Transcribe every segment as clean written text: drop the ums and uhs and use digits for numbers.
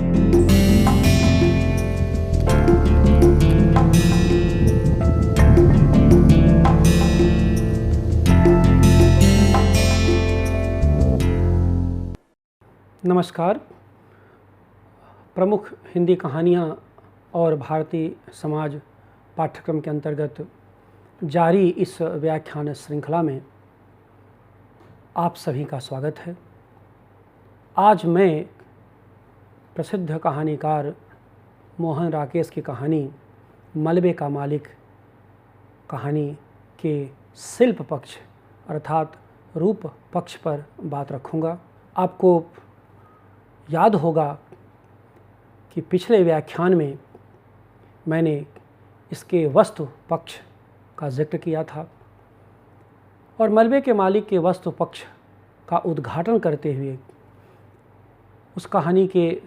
नमस्कार। प्रमुख हिंदी कहानियाँ और भारतीय समाज पाठ्यक्रम के अंतर्गत जारी इस व्याख्यान श्रृंखला में आप सभी का स्वागत है। आज मैं प्रसिद्ध कहानीकार मोहन राकेश की कहानी मलबे का मालिक कहानी के शिल्प पक्ष अर्थात रूप पक्ष पर बात रखूँगा। आपको याद होगा कि पिछले व्याख्यान में मैंने इसके वस्तु पक्ष का जिक्र किया था और मलबे के मालिक के वस्तु पक्ष का उद्घाटन करते हुए उस कहानी के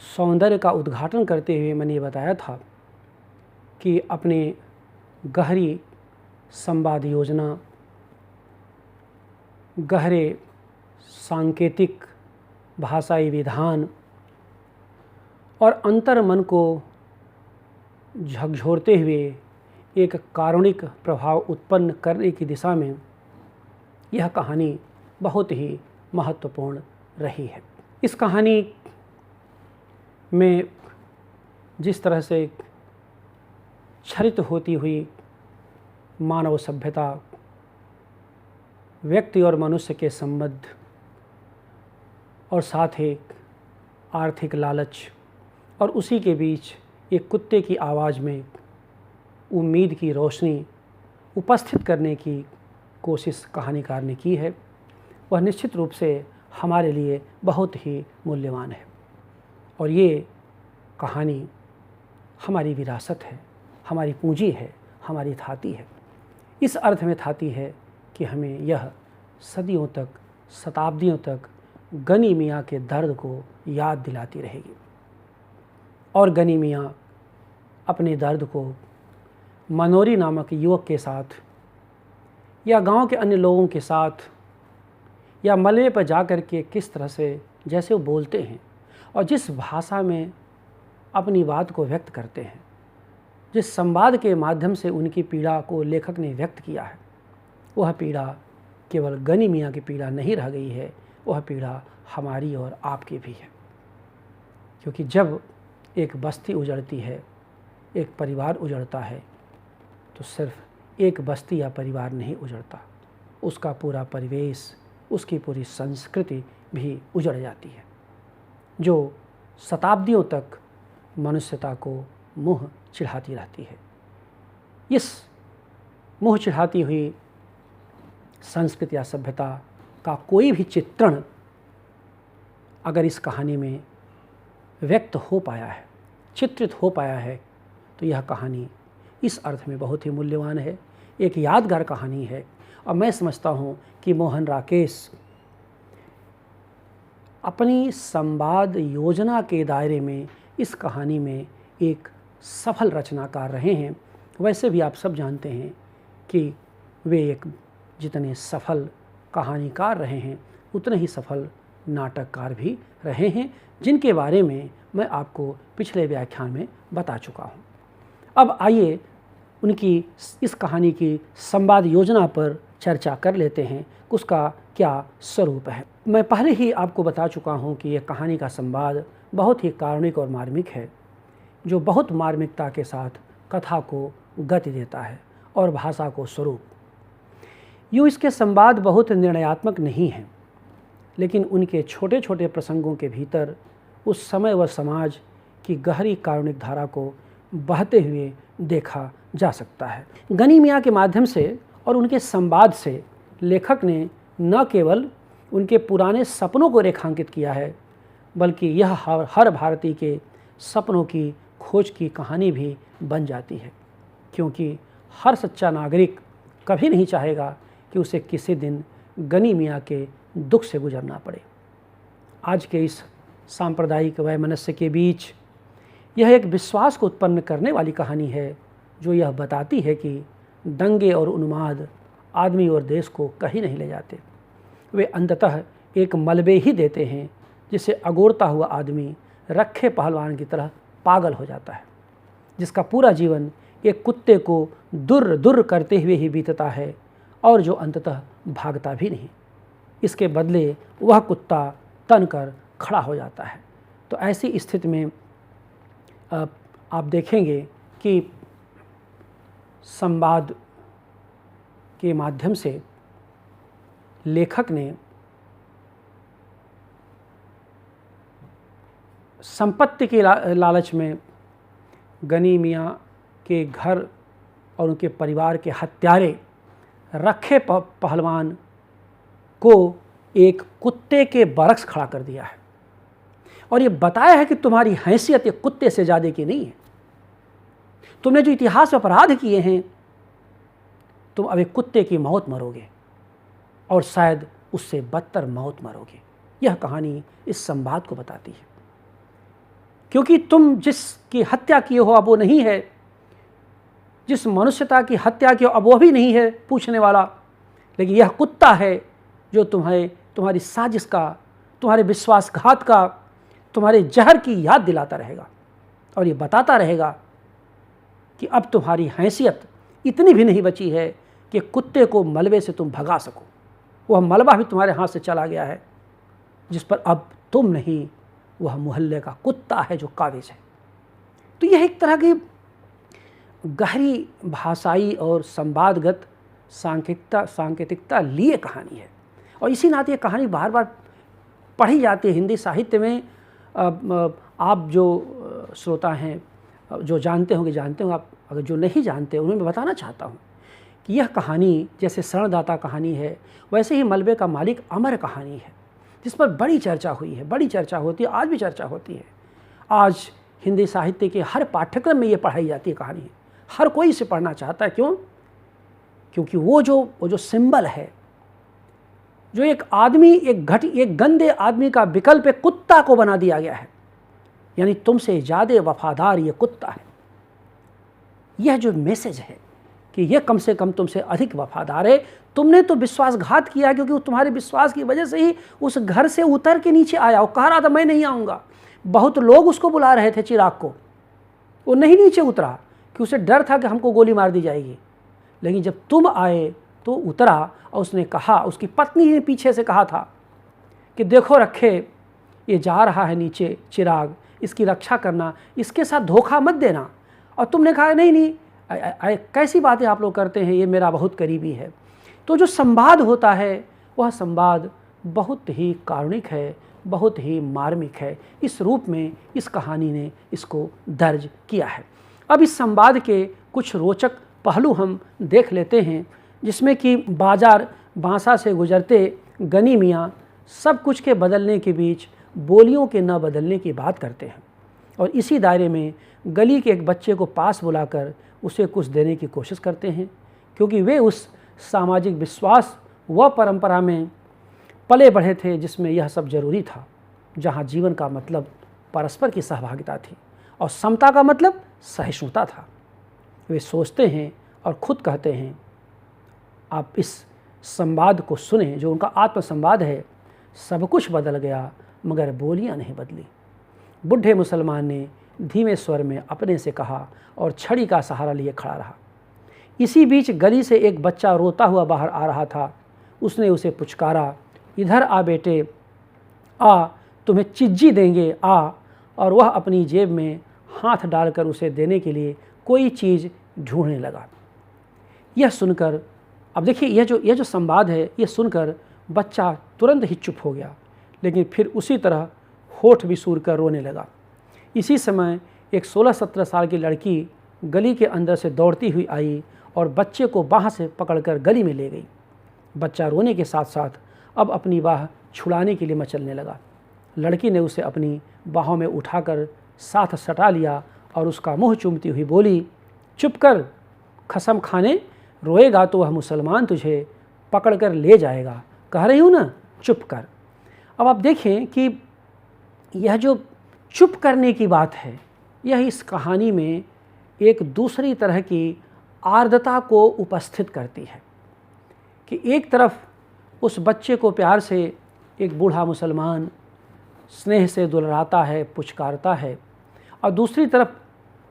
सौंदर्य का उद्घाटन करते हुए मैंने ये बताया था कि अपने गहरी संवाद योजना, गहरे सांकेतिक भाषाई विधान और अंतर मन को झकझोरते हुए एक कारुणिक प्रभाव उत्पन्न करने की दिशा में यह कहानी बहुत ही महत्वपूर्ण रही है। इस कहानी में जिस तरह से क्षरित होती हुई मानव सभ्यता, व्यक्ति और मनुष्य के संबंध और साथ ही आर्थिक लालच और उसी के बीच एक कुत्ते की आवाज़ में उम्मीद की रोशनी उपस्थित करने की कोशिश कहानीकार ने की है, वह निश्चित रूप से हमारे लिए बहुत ही मूल्यवान है। और ये कहानी हमारी विरासत है, हमारी पूंजी है, हमारी थाती है। इस अर्थ में थाती है कि हमें यह सदियों तक, शताब्दियों तक गनी मियाँ के दर्द को याद दिलाती रहेगी। और गनी मियाँ अपने दर्द को मनोरी नामक युवक के साथ या गांव के अन्य लोगों के साथ या मलबे पर जा कर के किस तरह से जैसे वो बोलते हैं और जिस भाषा में अपनी बात को व्यक्त करते हैं, जिस संवाद के माध्यम से उनकी पीड़ा को लेखक ने व्यक्त किया है, वह पीड़ा केवल गनी मियाँ की पीड़ा नहीं रह गई है, वह पीड़ा हमारी और आपकी भी है। क्योंकि जब एक बस्ती उजड़ती है, एक परिवार उजड़ता है, तो सिर्फ एक बस्ती या परिवार नहीं उजड़ता, उसका पूरा परिवेश, उसकी पूरी संस्कृति भी उजड़ जाती है, जो शताब्दियों तक मनुष्यता को मुँह चिढ़ाती रहती है। इस मुँह चिढ़ाती हुई संस्कृति या सभ्यता का कोई भी चित्रण अगर इस कहानी में व्यक्त हो पाया है, चित्रित हो पाया है, तो यह कहानी इस अर्थ में बहुत ही मूल्यवान है, एक यादगार कहानी है। और मैं समझता हूँ कि मोहन राकेश अपनी संवाद योजना के दायरे में इस कहानी में एक सफल रचनाकार रहे हैं। वैसे भी आप सब जानते हैं कि वे एक जितने सफल कहानीकार रहे हैं, उतने ही सफल नाटककार भी रहे हैं, जिनके बारे में मैं आपको पिछले व्याख्यान में बता चुका हूँ। अब आइए उनकी इस कहानी की संवाद योजना पर चर्चा कर लेते हैं, उसका क्या स्वरूप है। मैं पहले ही आपको बता चुका हूँ कि यह कहानी का संवाद बहुत ही कारुणिक और मार्मिक है, जो बहुत मार्मिकता के साथ कथा को गति देता है और भाषा को स्वरूप। यूँ इसके संवाद बहुत निर्णयात्मक नहीं हैं, लेकिन उनके छोटे छोटे प्रसंगों के भीतर उस समय व समाज की गहरी कारुणिक धारा को बहते हुए देखा जा सकता है। गनी मियाँ के माध्यम से और उनके संवाद से लेखक ने न केवल उनके पुराने सपनों को रेखांकित किया है, बल्कि यह हर भारतीय के सपनों की खोज की कहानी भी बन जाती है। क्योंकि हर सच्चा नागरिक कभी नहीं चाहेगा कि उसे किसी दिन गनी मियाँ के दुख से गुजरना पड़े। आज के इस सांप्रदायिक वैमनस्य के बीच यह एक विश्वास को उत्पन्न करने वाली कहानी है, जो यह बताती है कि दंगे और उन्माद आदमी और देश को कहीं नहीं ले जाते। वे अंततः एक मलबे ही देते हैं जिसे अगोरता हुआ आदमी रखे पहलवान की तरह पागल हो जाता है, जिसका पूरा जीवन एक कुत्ते को दुर्र दुर्र करते हुए ही बीतता है और जो अंततः भागता भी नहीं। इसके बदले वह कुत्ता तनकर खड़ा हो जाता है। तो ऐसी स्थिति में आप देखेंगे कि संवाद के माध्यम से लेखक ने संपत्ति के लालच में गनी मियाँ के घर और उनके परिवार के हत्यारे रखे पहलवान को एक कुत्ते के बरक्स खड़ा कर दिया है और ये बताया है कि तुम्हारी हैसियत एक कुत्ते से ज़्यादा की नहीं है। तुमने जो इतिहास में अपराध किए हैं, तुम अब एक कुत्ते की मौत मरोगे और शायद उससे बदतर मौत मरोगे। यह कहानी इस संवाद को बताती है, क्योंकि तुम जिसकी हत्या किए हो अब वो नहीं है, जिस मनुष्यता की हत्या की हो अब वो भी नहीं है पूछने वाला, लेकिन यह कुत्ता है जो तुम्हारी साजिश का, तुम्हारे विश्वासघात का, तुम्हारे जहर की याद दिलाता रहेगा और ये बताता रहेगा कि अब तुम्हारी हैसियत इतनी भी नहीं बची है कि कुत्ते को मलबे से तुम भगा सको। वह मलबा भी तुम्हारे हाथ से चला गया है, जिस पर अब तुम नहीं, वह मोहल्ले का कुत्ता है जो काबिज है। तो यह एक तरह की गहरी भाषाई और संवादगत सांकेतिकता लिए कहानी है और इसी नाते ये कहानी बार बार पढ़ी जाती है हिंदी साहित्य में। आप जो श्रोता हैं जो जानते होंगे, आप अगर जो नहीं जानते उन्हें मैं बताना चाहता हूँ कि यह कहानी जैसे शरणदाता कहानी है, वैसे ही मलबे का मालिक अमर कहानी है, जिस पर बड़ी चर्चा हुई है, बड़ी चर्चा होती है, आज भी चर्चा होती है। आज हिंदी साहित्य के हर पाठ्यक्रम में ये पढ़ाई जाती है कहानी, हर कोई इसे पढ़ना चाहता है। क्यों? क्योंकि वो जो सिंबल है, जो एक आदमी, एक गंदे आदमी का विकल्प एक कुत्ता को बना दिया गया है, यानी तुमसे ज़्यादा वफादार ये कुत्ता है। यह जो मैसेज है कि यह कम से कम तुमसे अधिक वफादार है। तुमने तो विश्वासघात किया क्योंकि वो तुम्हारे विश्वास की वजह से ही उस घर से उतर के नीचे आया। वो कह रहा था मैं नहीं आऊँगा, बहुत लोग उसको बुला रहे थे चिराग को, वो नहीं नीचे उतरा कि उसे डर था कि हमको गोली मार दी जाएगी। लेकिन जब तुम आए तो उतरा और उसने कहा, उसकी पत्नी ने पीछे से कहा था कि देखो रखे, ये जा रहा है नीचे चिराग, इसकी रक्षा करना, इसके साथ धोखा मत देना। और तुमने कहा नहीं, कैसी बातें आप लोग करते हैं, ये मेरा बहुत करीबी है। तो जो संवाद होता है वह संवाद बहुत ही कारुणिक है, बहुत ही मार्मिक है। इस रूप में इस कहानी ने इसको दर्ज किया है। अब इस संवाद के कुछ रोचक पहलू हम देख लेते हैं, जिसमें कि बाजार बांसा से गुजरते गनी मियाँ सब कुछ के बदलने के बीच बोलियों के न बदलने की बात करते हैं और इसी दायरे में गली के एक बच्चे को पास बुलाकर उसे कुछ देने की कोशिश करते हैं, क्योंकि वे उस सामाजिक विश्वास व परंपरा में पले बढ़े थे जिसमें यह सब जरूरी था, जहाँ जीवन का मतलब परस्पर की सहभागिता थी और समता का मतलब सहिष्णुता था। वे सोचते हैं और खुद कहते हैं, आप इस संवाद को सुने जो उनका आत्मसंवाद है। सब कुछ बदल गया मगर बोलियां नहीं बदली। बूढ़े मुसलमान ने धीमे स्वर में अपने से कहा और छड़ी का सहारा लिए खड़ा रहा। इसी बीच गली से एक बच्चा रोता हुआ बाहर आ रहा था। उसने उसे पुचकारा, इधर आ बेटे, आ, तुम्हें चिज्जी देंगे, आ। और वह अपनी जेब में हाथ डालकर उसे देने के लिए कोई चीज़ ढूंढने लगा। यह सुनकर, अब देखिए यह जो संवाद है, यह सुनकर बच्चा तुरंत ही चुप हो गया, लेकिन फिर उसी तरह होठ बिसूर कर रोने लगा। इसी समय एक 16-17 साल की लड़की गली के अंदर से दौड़ती हुई आई और बच्चे को बाह से पकड़कर गली में ले गई। बच्चा रोने के साथ साथ अब अपनी बाह छुड़ाने के लिए मचलने लगा। लड़की ने उसे अपनी बाहों में उठाकर साथ सटा लिया और उसका मुंह चूमती हुई बोली, चुप कर, कसम खाने, रोएगा तो वह मुसलमान तुझे पकड़कर ले जाएगा, कह रही हूँ ना, चुप कर। अब आप देखें कि यह जो चुप करने की बात है, यह इस कहानी में एक दूसरी तरह की आर्द्रता को उपस्थित करती है कि एक तरफ उस बच्चे को प्यार से एक बूढ़ा मुसलमान स्नेह से दुलारता है, पुचकारता है, और दूसरी तरफ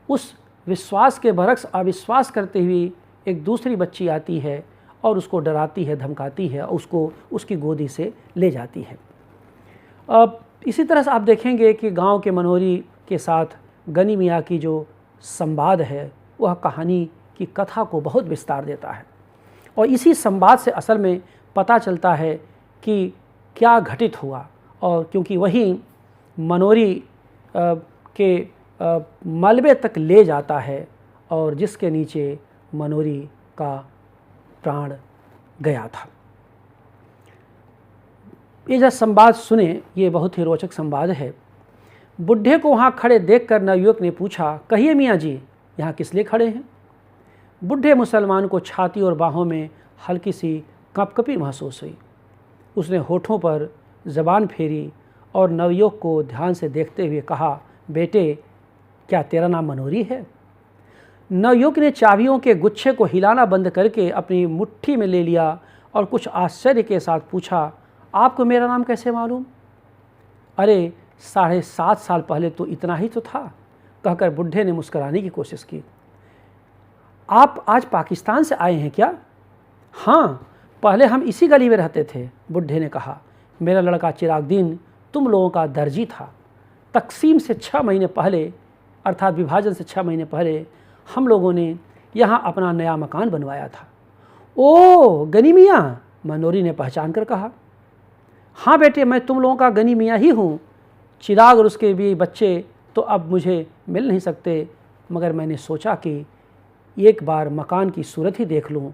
उस विश्वास के बरक्स अविश्वास करते हुए एक दूसरी बच्ची आती है और उसको डराती है, धमकाती है, और उसको उसकी गोदी से ले जाती है। अब इसी तरह से आप देखेंगे कि गांव के मनोरी के साथ गनी मियाँ की जो संवाद है वह कहानी की कथा को बहुत विस्तार देता है, और इसी संवाद से असल में पता चलता है कि क्या घटित हुआ। और क्योंकि वही मनोरी के मलबे तक ले जाता है और जिसके नीचे मनोरी का प्राण गया था। ये जब संवाद सुने, ये बहुत ही रोचक संवाद है। बुढ़े को वहाँ खड़े देखकर नवयुवक ने पूछा, कहिए मियाँ जी, यहाँ किस लिए खड़े हैं? बुढ़े मुसलमान को छाती और बाहों में हल्की सी कंपकपी महसूस हुई। उसने होठों पर ज़बान फेरी और नवयुवक को ध्यान से देखते हुए कहा, बेटे, क्या तेरा नाम मनोरी है? नवयुवक ने चाबियों के गुच्छे को हिलाना बंद करके अपनी मुट्ठी में ले लिया और कुछ आश्चर्य के साथ पूछा, आपको मेरा नाम कैसे मालूम? अरे 7.5 साल पहले तो इतना ही तो था, कहकर बुढ़े ने मुस्कुराने की कोशिश की। आप आज पाकिस्तान से आए हैं क्या? हाँ, पहले हम इसी गली में रहते थे, बुढ़े ने कहा। मेरा लड़का चिरागदीन तुम लोगों का दर्जी था। तकसीम से 6 महीने पहले, अर्थात विभाजन से 6 महीने पहले, हम लोगों ने यहाँ अपना नया मकान बनवाया था। ओ गनी मियाँ, मनोरी ने पहचान कर कहा। हाँ बेटे, मैं तुम लोगों का गनी मियाँ ही हूँ। चिराग और उसके भी बच्चे तो अब मुझे मिल नहीं सकते, मगर मैंने सोचा कि एक बार मकान की सूरत ही देख लूँ।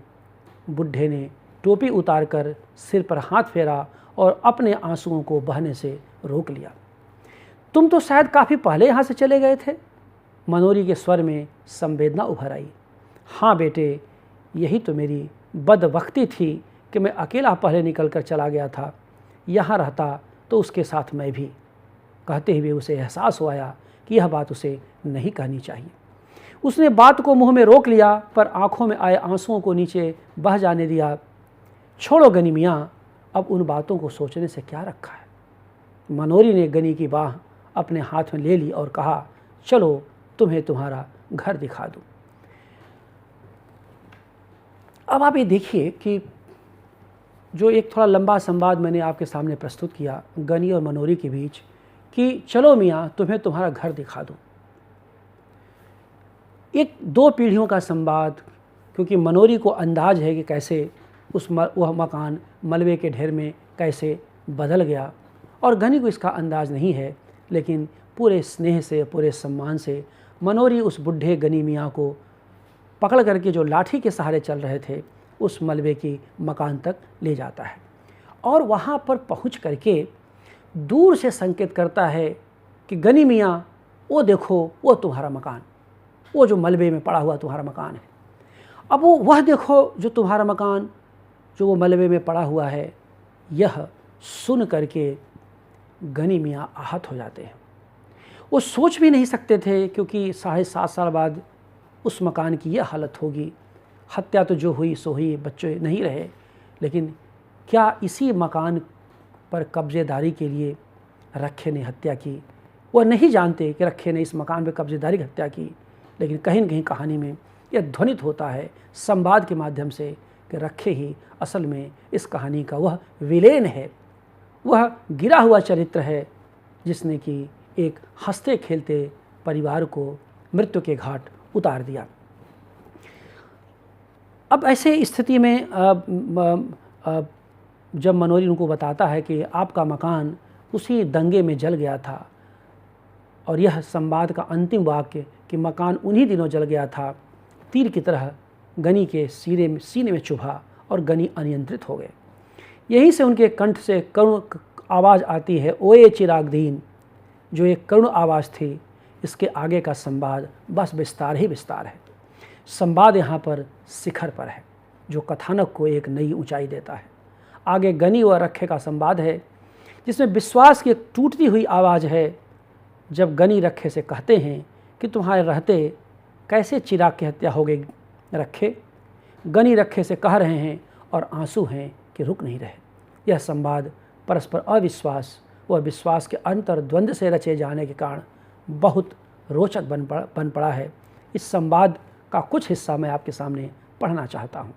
बुढ़े ने टोपी उतारकर सिर पर हाथ फेरा और अपने आंसुओं को बहने से रोक लिया। तुम तो शायद काफ़ी पहले यहाँ से चले गए थे, मनोरी के स्वर में संवेदना उभर आई। हाँ बेटे, यही तो मेरी बदबख्ती थी कि मैं अकेला पहले निकल कर चला गया था। यहाँ रहता तो उसके साथ मैं भी। कहते हुए उसे एहसास हुआ कि यह बात उसे नहीं कहनी चाहिए। उसने बात को मुंह में रोक लिया, पर आंखों में आए आंसुओं को नीचे बह जाने दिया। छोड़ो गनी मियाँ, अब उन बातों को सोचने से क्या रखा है। मनोरी ने गनी की बाह अपने हाथ में ले ली और कहा, चलो तुम्हें तुम्हारा घर दिखा दूँ। अब आप ये देखिए कि जो एक थोड़ा लंबा संवाद मैंने आपके सामने प्रस्तुत किया गनी और मनोरी के बीच, कि चलो मियाँ तुम्हें तुम्हारा घर दिखा दूँ, एक 2 पीढ़ियों का संवाद। क्योंकि मनोरी को अंदाज है कि कैसे वह मकान मलबे के ढेर में कैसे बदल गया, और गनी को इसका अंदाज नहीं है, लेकिन पूरे स्नेह से, पूरे सम्मान से मनोरी उस बुढ़े गनी मियाँ को पकड़ करके, जो लाठी के सहारे चल रहे थे, उस मलबे की मकान तक ले जाता है। और वहाँ पर पहुँच करके दूर से संकेत करता है कि गनी मियाँ, वो देखो, वो तुम्हारा मकान, वो जो मलबे में पड़ा हुआ तुम्हारा मकान है। अब वह देखो जो तुम्हारा मकान, जो वो मलबे में पड़ा हुआ है। यह सुन करके गनी मियाँ आहत हो जाते हैं। वो सोच भी नहीं सकते थे, क्योंकि 7.5 साल बाद उस मकान की यह हालत होगी। हत्या तो जो हुई सो हुई, बच्चे नहीं रहे, लेकिन क्या इसी मकान पर कब्जेदारी के लिए रखे ने हत्या की? वह नहीं जानते कि रखे ने इस मकान पर कब्जेदारी की हत्या की, लेकिन कहीं न कहीं कहानी में यह ध्वनित होता है संवाद के माध्यम से कि रखे ही असल में इस कहानी का वह विलेन है, वह गिरा हुआ चरित्र है, जिसने कि एक हंसते खेलते परिवार को मृत्यु के घाट उतार दिया। अब ऐसे स्थिति में जब मनोरी उनको बताता है कि आपका मकान उसी दंगे में जल गया था, और यह संवाद का अंतिम वाक्य कि मकान उन्हीं दिनों जल गया था, तीर की तरह गनी के सीने में चुभा और गनी अनियंत्रित हो गए। यहीं से उनके कंठ से करुण आवाज़ आती है, ओए चिरागदीन, जो एक करुण आवाज़ थी। इसके आगे का संवाद बस विस्तार ही विस्तार है। संवाद यहाँ पर शिखर पर है, जो कथानक को एक नई ऊंचाई देता है। आगे गनी व रखे का संवाद है, जिसमें विश्वास की एक टूटती हुई आवाज़ है, जब गनी रखे से कहते हैं कि तुम्हारे रहते कैसे चिराग की हत्या हो गई रखे। गनी रखे से कह रहे हैं और आंसू हैं कि रुक नहीं रहे। यह संवाद परस्पर अविश्वास वह विश्वास के अंतर्द्वंद से रचे जाने के कारण बहुत रोचक बन पड़ा है। इस संवाद का कुछ हिस्सा मैं आपके सामने पढ़ना चाहता हूँ।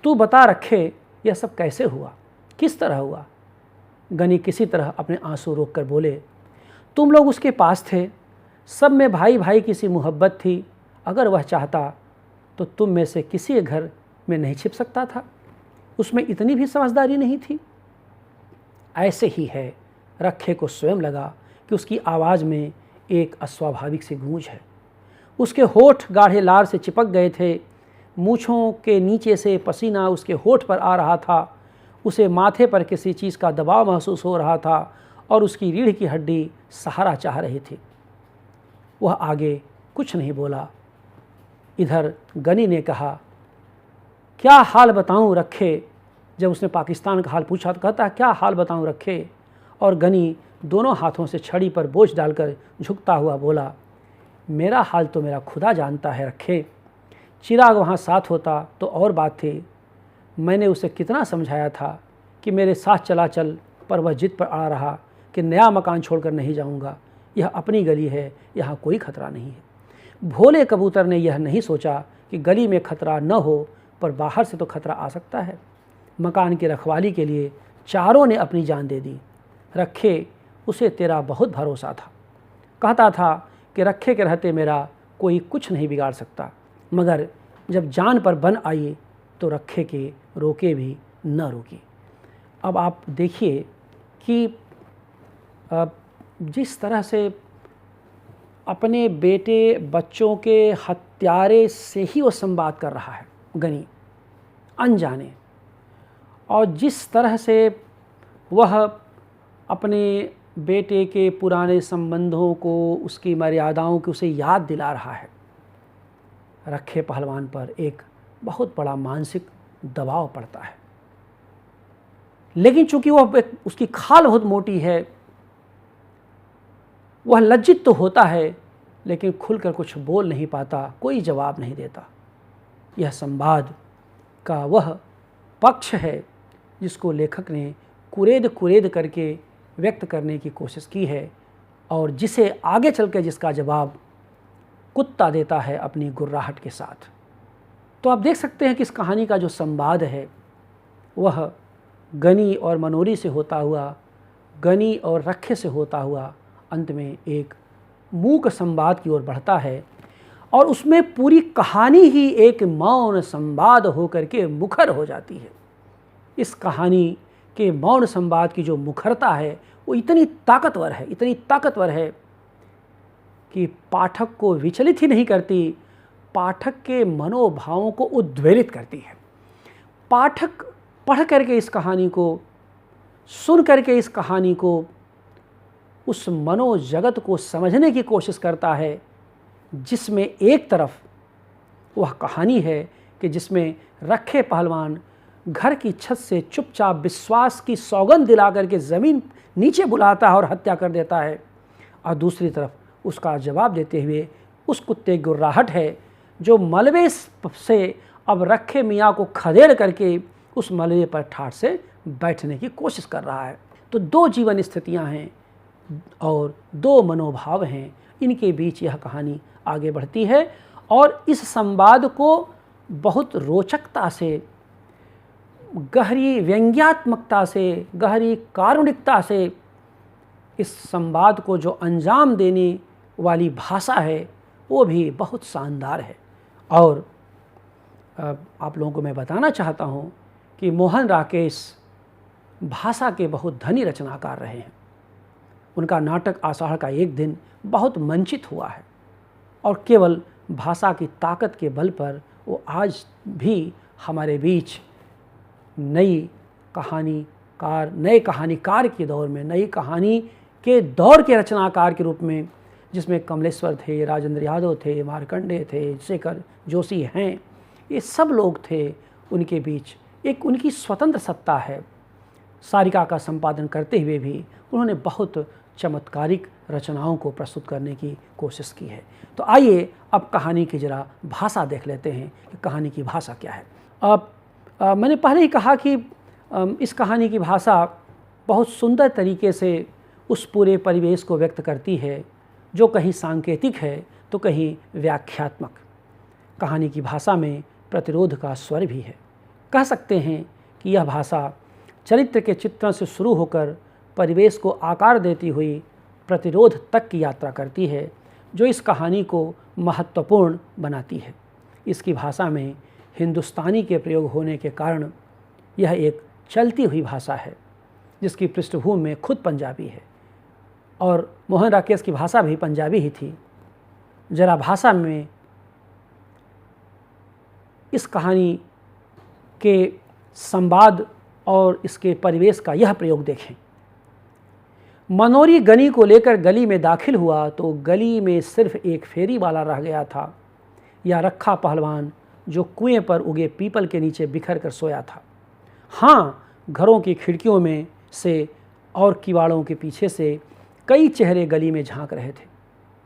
तू बता रखे यह सब कैसे हुआ, किस तरह हुआ। गनी किसी तरह अपने आंसू रोककर बोले, तुम लोग उसके पास थे, सब में भाई भाई की सी मोहब्बत थी। अगर वह चाहता तो तुम में से किसी घर में नहीं छिप सकता था, उसमें इतनी भी समझदारी नहीं थी। ऐसे ही है। रखे को स्वयं लगा कि उसकी आवाज़ में एक अस्वाभाविक सी गूंज है। उसके होठ गाढ़े लार से चिपक गए थे, मूँछों के नीचे से पसीना उसके होठ पर आ रहा था। उसे माथे पर किसी चीज़ का दबाव महसूस हो रहा था और उसकी रीढ़ की हड्डी सहारा चाह रही थी। वह आगे कुछ नहीं बोला। इधर गनी ने कहा, क्या हाल बताऊं रखे। जब उसने पाकिस्तान का हाल पूछा तो कहता, क्या हाल बताऊं रखे। और गनी दोनों हाथों से छड़ी पर बोझ डालकर झुकता हुआ बोला, मेरा हाल तो मेरा खुदा जानता है रखे। चिराग वहाँ साथ होता तो और बात थी। मैंने उसे कितना समझाया था कि मेरे साथ चला चल, पर वह जिद पर अड़ा रहा कि नया मकान छोड़कर नहीं जाऊँगा। यह अपनी गली है, यहाँ कोई खतरा नहीं है। भोले कबूतर ने यह नहीं सोचा कि गली में खतरा न हो, पर बाहर से तो खतरा आ सकता है। मकान की रखवाली के लिए चारों ने अपनी जान दे दी। रखे, उसे तेरा बहुत भरोसा था। कहता था कि रखे के रहते मेरा कोई कुछ नहीं बिगाड़ सकता, मगर जब जान पर बन आई तो रखे के रोके भी न रोकी। अब आप देखिए कि जिस तरह से अपने बेटे बच्चों के हत्यारे से ही वो संवाद कर रहा है गनी, अनजाने, और जिस तरह से वह अपने बेटे के पुराने संबंधों को, उसकी मर्यादाओं को उसे याद दिला रहा है। रखे पहलवान पर एक बहुत बड़ा मानसिक दबाव पड़ता है। लेकिन चूंकि वह उसकी खाल बहुत मोटी है, वह लज्जित तो होता है लेकिन खुलकर कुछ बोल नहीं पाता, कोई जवाब नहीं देता। यह संवाद का वह पक्ष है जिसको लेखक ने कुरेद करके व्यक्त करने की कोशिश की है, और जिसे आगे चलकर जिसका जवाब कुत्ता देता है अपनी गुर्राहट के साथ। तो आप देख सकते हैं कि इस कहानी का जो संवाद है वह गनी और मनोरी से होता हुआ, गनी और रखे से होता हुआ अंत में एक मूक संवाद की ओर बढ़ता है, और उसमें पूरी कहानी ही एक मौन संवाद होकर के मुखर हो जाती है। इस कहानी के मौन संवाद की जो मुखरता है वो इतनी ताकतवर है कि पाठक को विचलित ही नहीं करती, पाठक के मनोभावों को उद्वेलित करती है। पाठक पढ़ करके इस कहानी को, सुन करके इस कहानी को, उस मनोजगत को समझने की कोशिश करता है जिसमें एक तरफ वह कहानी है कि जिसमें रखे पहलवान घर की छत से चुपचाप विश्वास की सौगंध दिला करके ज़मीन नीचे बुलाता है और हत्या कर देता है, और दूसरी तरफ उसका जवाब देते हुए उस कुत्ते की गुर्राहट है जो मलबे से अब रखे मियाँ को खदेड़ करके उस मलबे पर ठाठ से बैठने की कोशिश कर रहा है। तो दो जीवन स्थितियाँ हैं और दो मनोभाव हैं, इनके बीच यह कहानी आगे बढ़ती है, और इस संवाद को बहुत रोचकता से, गहरी व्यंग्यात्मकता से, गहरी कारुणिकता से इस संवाद को जो अंजाम देने वाली भाषा है वो भी बहुत शानदार है। और आप लोगों को मैं बताना चाहता हूँ कि मोहन राकेश भाषा के बहुत धनी रचनाकार रहे हैं। उनका नाटक आषाढ़ का एक दिन बहुत मंचित हुआ है, और केवल भाषा की ताकत के बल पर वो आज भी हमारे बीच नए कहानीकार के दौर में, नई कहानी के दौर के रचनाकार के रूप में, जिसमें कमलेश्वर थे, राजेंद्र यादव थे, मार्कंडेय थे, शेखर जोशी हैं, ये सब लोग थे। उनके बीच एक उनकी स्वतंत्र सत्ता है। सारिका का संपादन करते हुए भी उन्होंने बहुत चमत्कारिक रचनाओं को प्रस्तुत करने की कोशिश की है। तो आइए अब कहानी की जरा भाषा देख लेते हैं कि कहानी की भाषा क्या है। अब मैंने पहले ही कहा कि इस कहानी की भाषा बहुत सुंदर तरीके से उस पूरे परिवेश को व्यक्त करती है जो कहीं सांकेतिक है तो कहीं व्याख्यात्मक। कहानी की भाषा में प्रतिरोध का स्वर भी है। कह सकते हैं कि यह भाषा चरित्र के चित्रण से शुरू होकर परिवेश को आकार देती हुई प्रतिरोध तक की यात्रा करती है, जो इस कहानी को महत्वपूर्ण बनाती है। इसकी भाषा में हिंदुस्तानी के प्रयोग होने के कारण यह एक चलती हुई भाषा है जिसकी पृष्ठभूमि में खुद पंजाबी है, और मोहन राकेश की भाषा भी पंजाबी ही थी। जरा भाषा में इस कहानी के संवाद और इसके परिवेश का यह प्रयोग देखें। मनोरी गनी को लेकर गली में दाखिल हुआ तो गली में सिर्फ एक फेरी वाला रह गया था, या रखा पहलवान जो कुएं पर उगे पीपल के नीचे बिखर कर सोया था। हाँ, घरों की खिड़कियों में से और किवाड़ों के पीछे से कई चेहरे गली में झांक रहे थे।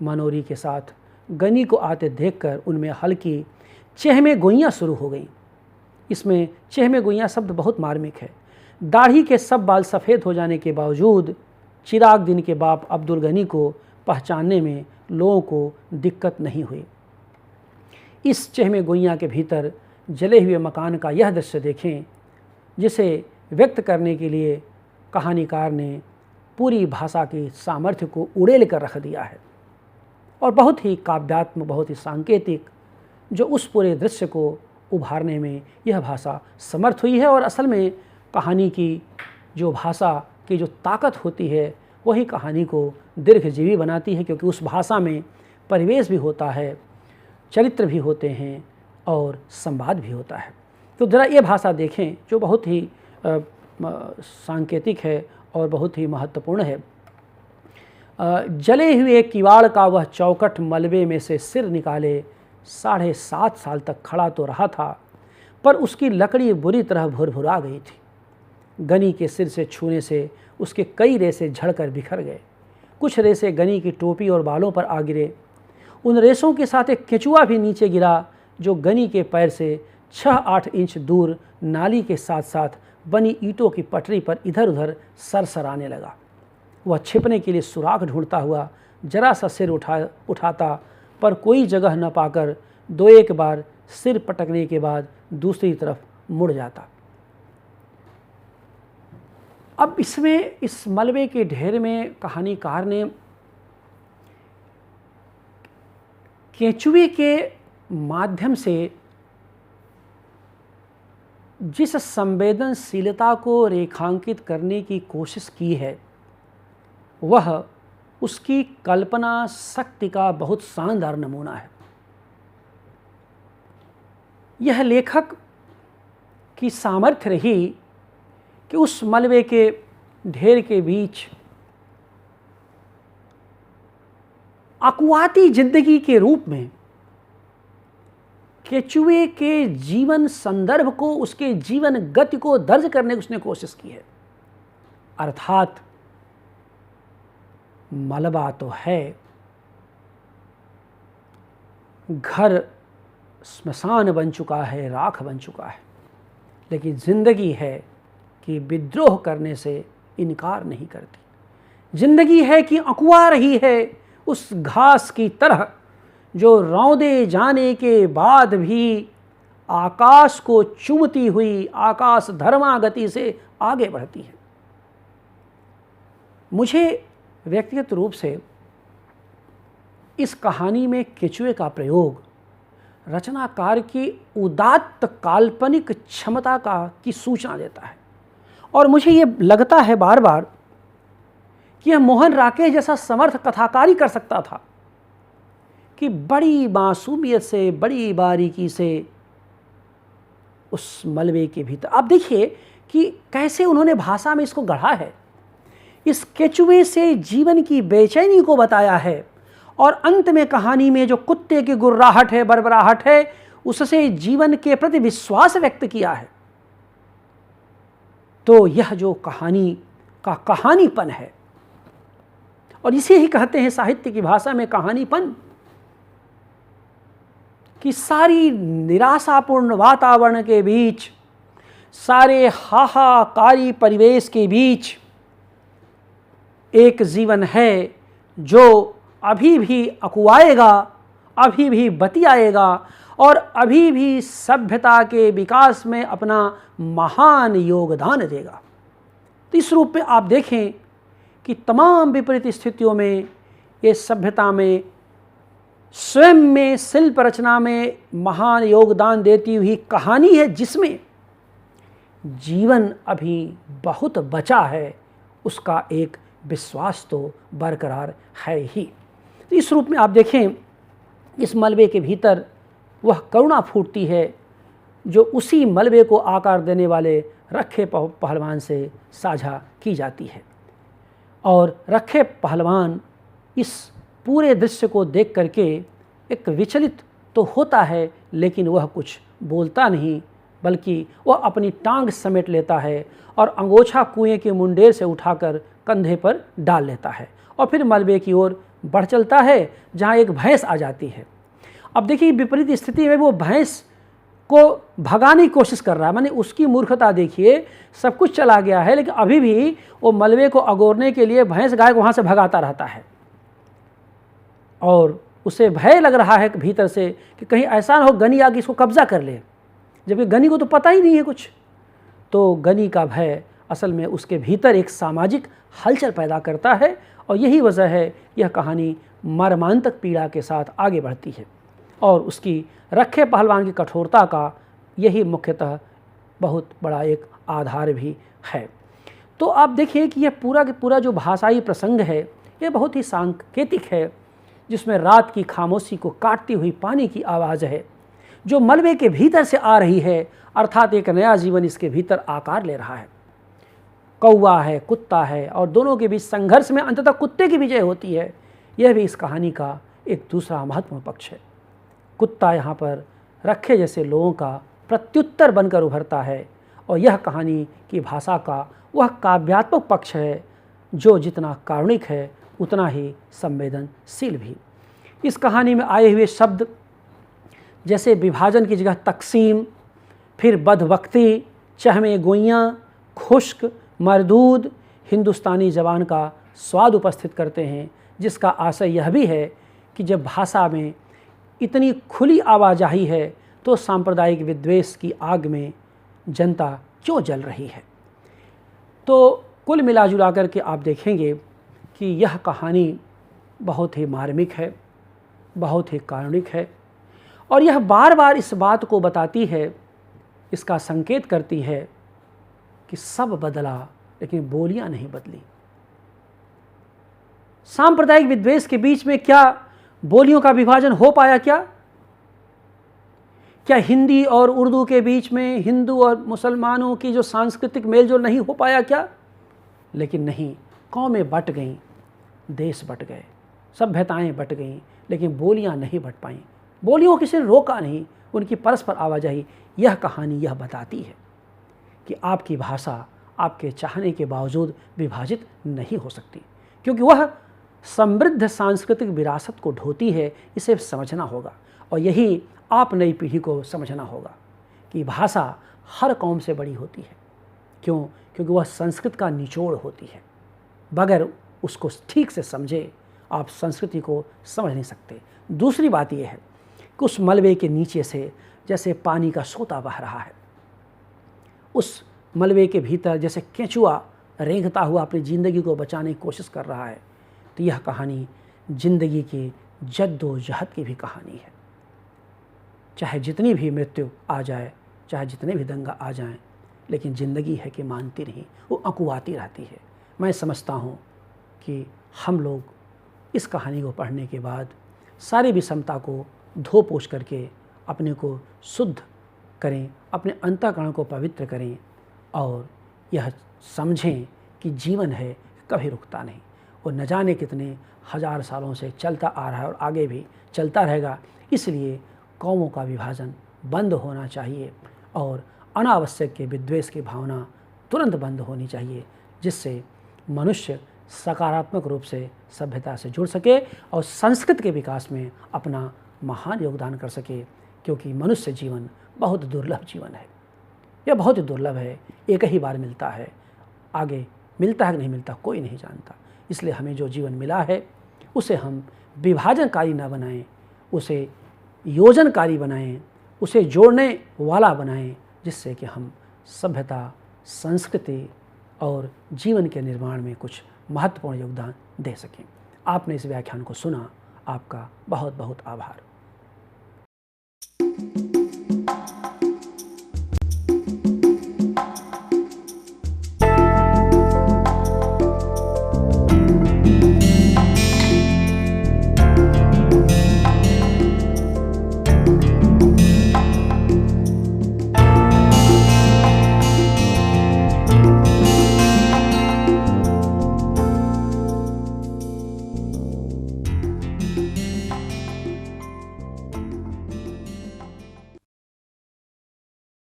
मनोरी के साथ गनी को आते देखकर उनमें हल्की चहमे गोइयाँ शुरू हो गईं। इसमें चहमे गोइयाँ शब्द बहुत मार्मिक है। दाढ़ी के सब बाल सफ़ेद हो जाने के बावजूद चिराग दिन के बाप अब्दुल गनी को पहचानने में लोगों को दिक्कत नहीं हुई। इस चहमे गोइयाँ के भीतर जले हुए मकान का यह दृश्य देखें, जिसे व्यक्त करने के लिए कहानीकार ने पूरी भाषा की सामर्थ्य को उड़ेल कर रख दिया है, और बहुत ही काव्यात्मक, बहुत ही सांकेतिक, जो उस पूरे दृश्य को उभारने में यह भाषा समर्थ हुई है। और असल में कहानी की जो भाषा की जो ताकत होती है वही कहानी को दीर्घजीवी बनाती है, क्योंकि उस भाषा में परिवेश भी होता है, चरित्र भी होते हैं और संवाद भी होता है। तो ज़रा ये भाषा देखें जो बहुत ही सांकेतिक है और बहुत ही महत्वपूर्ण है। जले हुए किवाड़ का वह चौखट मलबे में से सिर निकाले 7.5 साल तक खड़ा तो रहा था, पर उसकी लकड़ी बुरी तरह भुरभुरा गई थी। गनी के सिर से छूने से उसके कई रेसे झड़कर बिखर गए। कुछ रेसे गनी की टोपी और बालों पर आ गिरे। उन रेसों के साथ एक केचुआ भी नीचे गिरा जो गनी के पैर से 6-8 इंच दूर नाली के साथ साथ बनी ईंटों की पटरी पर इधर उधर सरसराने लगा। वह छिपने के लिए सुराख ढूंढता हुआ जरा सा सिर उठाता, पर कोई जगह न पाकर 2-1 बार सिर पटकने के बाद दूसरी तरफ मुड़ जाता। अब इसमें इस मलबे के ढेर में कहानीकार ने केंचुए के माध्यम से जिस संवेदनशीलता को रेखांकित करने की कोशिश की है, वह उसकी कल्पना शक्ति का बहुत शानदार नमूना है। यह लेखक की सामर्थ्य रही कि उस मलबे के ढेर के बीच अकुआती जिंदगी के रूप में केचुए के जीवन संदर्भ को, उसके जीवन गति को दर्ज करने की उसने कोशिश की है। अर्थात मलबा तो है, घर स्मशान बन चुका है, राख बन चुका है, लेकिन जिंदगी है कि विद्रोह करने से इनकार नहीं करती। जिंदगी है कि अकुआ रही है उस घास की तरह जो रौंदे जाने के बाद भी आकाश को चूमती हुई आकाश धर्मा गति से आगे बढ़ती है। मुझे व्यक्तिगत रूप से इस कहानी में केचुए का प्रयोग रचनाकार की उदात्त काल्पनिक क्षमता की सूचना देता है, और मुझे ये लगता है बार बार कि यह मोहन राकेश जैसा समर्थ कथाकारी कर सकता था कि बड़ी मासूमियत से, बड़ी बारीकी से उस मलबे के भीतर आप देखिए कि कैसे उन्होंने भाषा में इसको गढ़ा है। इस केचुए से जीवन की बेचैनी को बताया है, और अंत में कहानी में जो कुत्ते की गुर्राहट है, बरबराहट है, उससे जीवन के प्रति विश्वास व्यक्त किया है। तो यह जो कहानी का कहानीपन है, और इसे ही कहते हैं साहित्य की भाषा में कहानीपन, कि सारी निराशापूर्ण वातावरण के बीच, सारे हाहाकारी परिवेश के बीच एक जीवन है जो अभी भी अकुआएगा, अभी भी बतियाएगा और अभी भी सभ्यता के विकास में अपना महान योगदान देगा। तो इस रूप में आप देखें कि तमाम विपरीत स्थितियों में ये सभ्यता में स्वयं में शिल्प रचना में महान योगदान देती हुई कहानी है, जिसमें जीवन अभी बहुत बचा है, उसका एक विश्वास तो बरकरार है ही। तो इस रूप में आप देखें, इस मलबे के भीतर वह करुणा फूटती है जो उसी मलबे को आकार देने वाले रखे पहलवान से साझा की जाती है। और रखे पहलवान इस पूरे दृश्य को देख करके एक विचलित तो होता है, लेकिन वह कुछ बोलता नहीं, बल्कि वह अपनी टांग समेट लेता है और अंगोछा कुएं के मुंडेर से उठाकर कंधे पर डाल लेता है और फिर मलबे की ओर बढ़ चलता है, जहाँ एक भैंस आ जाती है। अब देखिए, विपरीत स्थिति में वो भैंस को भगाने की कोशिश कर रहा है, माने उसकी मूर्खता देखिए, सब कुछ चला गया है, लेकिन अभी भी वो मलबे को अगोरने के लिए भैंस गाय को वहाँ से भगाता रहता है और उसे भय लग रहा है भीतर से कि कहीं ऐसा ना हो गनी आके इसको कब्जा कर ले, जबकि गनी को तो पता ही नहीं है कुछ। तो गनी का भय असल में उसके भीतर एक सामाजिक हलचल पैदा करता है और यही वजह है यह कहानी मर्मांतक पीड़ा के साथ आगे बढ़ती है और उसकी रखे पहलवान की कठोरता का यही मुख्यतः बहुत बड़ा एक आधार भी है। तो आप देखिए कि यह पूरा के पूरा जो भाषाई प्रसंग है ये बहुत ही सांकेतिक है, जिसमें रात की खामोशी को काटती हुई पानी की आवाज़ है जो मलबे के भीतर से आ रही है, अर्थात एक नया जीवन इसके भीतर आकार ले रहा है। कौवा है, कुत्ता है और दोनों के बीच संघर्ष में अंततः कुत्ते की विजय होती है। यह भी इस कहानी का एक दूसरा महत्वपूर्ण पक्ष है। कुत्ता यहाँ पर रखे जैसे लोगों का प्रत्युत्तर बनकर उभरता है और यह कहानी की भाषा का वह काव्यात्मक पक्ष है जो जितना कारुणिक है उतना ही संवेदनशील भी। इस कहानी में आए हुए शब्द जैसे विभाजन की जगह तकसीम, फिर बदबख्ती, चहमे गोइयाँ, खुश्क, मरदूद हिंदुस्तानी ज़बान का स्वाद उपस्थित करते हैं, जिसका आशय यह भी है कि जब भाषा में इतनी खुली आवाजाही है तो सांप्रदायिक विद्वेष की आग में जनता क्यों जल रही है। तो कुल मिला जुला कर के आप देखेंगे कि यह कहानी बहुत ही मार्मिक है, बहुत ही कारुणिक है और यह बार बार इस बात को बताती है, इसका संकेत करती है कि सब बदला लेकिन बोलियां नहीं बदली। सांप्रदायिक विद्वेष के बीच में क्या बोलियों का विभाजन हो पाया? क्या हिंदी और उर्दू के बीच में हिंदू और मुसलमानों की जो सांस्कृतिक मेलजोल नहीं हो पाया क्या? लेकिन नहीं, कौमें बट गईं, देश बट गए, सभ्यताएं बट गईं, लेकिन बोलियां नहीं बट पाईं। बोलियों को किसी ने रोका नहीं, उनकी परस्पर आवाजाही। यह कहानी यह बताती है कि आपकी भाषा आपके चाहने के बावजूद विभाजित नहीं हो सकती, क्योंकि वह समृद्ध सांस्कृतिक विरासत को ढोती है। इसे समझना होगा और यही आप नई पीढ़ी को समझना होगा कि भाषा हर कौम से बड़ी होती है। क्यों? क्योंकि वह संस्कृत का निचोड़ होती है। बगैर उसको ठीक से समझे आप संस्कृति को समझ नहीं सकते। दूसरी बात यह है कि उस मलबे के नीचे से जैसे पानी का सोता बह रहा है, उस मलबे के भीतर जैसे केंचुआ रेंगता हुआ अपनी ज़िंदगी को बचाने की कोशिश कर रहा है। तो यह कहानी ज़िंदगी की जद्दोजहद की भी कहानी है। चाहे जितनी भी मृत्यु आ जाए, चाहे जितने भी दंगा आ जाएं, लेकिन ज़िंदगी है कि मानती नहीं, वो अकुआती रहती है। मैं समझता हूँ कि हम लोग इस कहानी को पढ़ने के बाद सारी विषमता को धो पोछ करके अपने को शुद्ध करें, अपने अंतःकरण को पवित्र करें और यह समझें कि जीवन है कभी रुकता नहीं, वो न जाने कितने हज़ार सालों से चलता आ रहा है और आगे भी चलता रहेगा। इसलिए कौमों का विभाजन बंद होना चाहिए और अनावश्यक के विद्वेष की भावना तुरंत बंद होनी चाहिए, जिससे मनुष्य सकारात्मक रूप से सभ्यता से जुड़ सके और संस्कृत के विकास में अपना महान योगदान कर सके। क्योंकि मनुष्य जीवन बहुत दुर्लभ जीवन है, यह बहुत ही दुर्लभ है, एक ही बार मिलता है, आगे मिलता है कि नहीं मिलता कोई नहीं जानता। इसलिए हमें जो जीवन मिला है उसे हम विभाजनकारी न बनाएं, उसे योजनकारी बनाएं, उसे जोड़ने वाला बनाएं, जिससे कि हम सभ्यता, संस्कृति और जीवन के निर्माण में कुछ महत्वपूर्ण योगदान दे सकें। आपने इस व्याख्यान को सुना, आपका बहुत बहुत आभार।